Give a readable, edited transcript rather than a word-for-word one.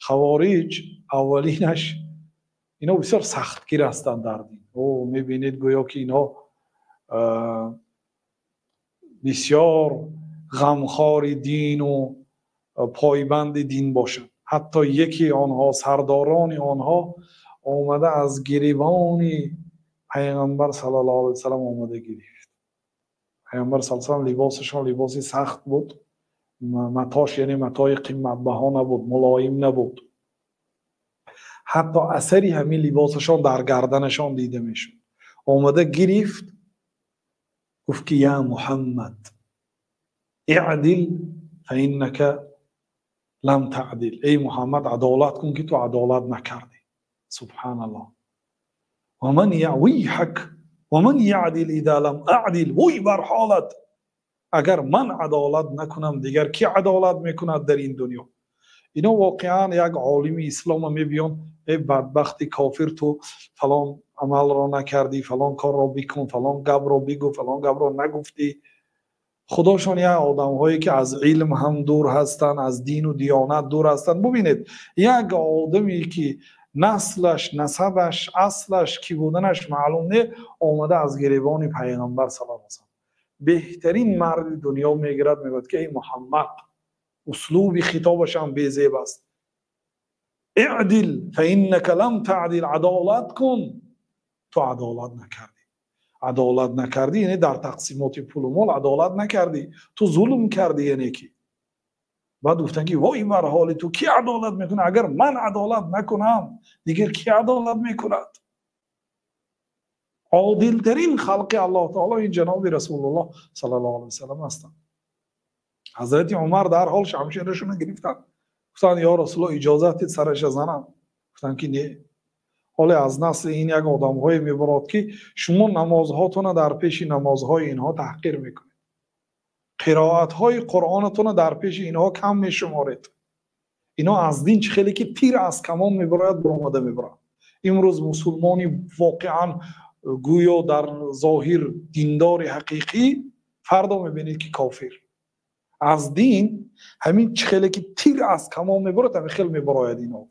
خوارج اولینش اینا بسیار سختگیر هستند در دین. او میبینید گویا که اینا بسیار غمخوار دین و پایبند دین باشند. حتی یکی آنها، سرداران آنها آمده از گریبان پیغمبر صلی الله علیه وسلم آمده گرفت. پیغمبر صلی الله علیه وسلم لباسشان لباسی سخت بود، متاش یعنی متای قیمت بها نبود، ملایم نبود، حتی اثری همین لباسشان در گردنشان دیده میشد. آمده گرفت، گفت که یا محمد اعدل فانک لم تعدل. ای محمد عدالت کن که تو عدالت نکردی. سبحان الله. و من یعویحک و من یعدل اذا لم اعدل. وی بر حالت اگر من عدالت نکنم دیگر کی عدالت میکند در این دنیا؟ اینا واقعا یک عالم اسلام میبیان ای بدبختی کافر تو فلان عمل را نکردی، فلان کار را بکن، فلان گپ را بگو، فلان گپ را نگفتی. خداشون یک آدم هایی که از علم هم دور هستن، از دین و دیانت دور هستن. ببینید یک آدمی که نسلش، نسبش، اصلش کی بودنش معلوم نه، آمده از گریبان پیغمبر صلی الله علیه وسلم، بهترین مرد دنیا میگرد، میگوید که ای محمد، اسلوب خطابش هم بی‌زیب است، اعدل فانک لم تعدل. عدالت کن، تو عدالت نکردی. عدالت نکردی یعنی در تقسیمات پول و مال عدالت نکردی، تو ظلم کردی. یعنی کی؟ بعد گفتن که وای بر حال تو، کی عدالت میکنه؟ اگر من عدالت نکنم دیگر کی عدالت میکند؟ عادل ترین خلق الله تعالی این جناب رسول الله صلی الله علیه وسلم هستند. حضرت عمر در حال شمشیرشون گرفتن، گفتن یا رسول الله اجازه سرش زنم. گفتن که نه. حالا از نسل این یک آدم های میبرد که شما نمازهاتون در پیش نمازهای اینها تحقیر میکنید، قرائت های قرآنتون در پیش اینها کم میشمارید. اینا از دین چه خیلی که تیر از کمان میبراید برآمده میبرند. امروز مسلمانی واقعا گویا در ظاهر دیندار حقیقی، فردا میبینید که کافر. از دین همین چه خیلی که تیر از کمان میبرد همین خیلی میبراید اینا.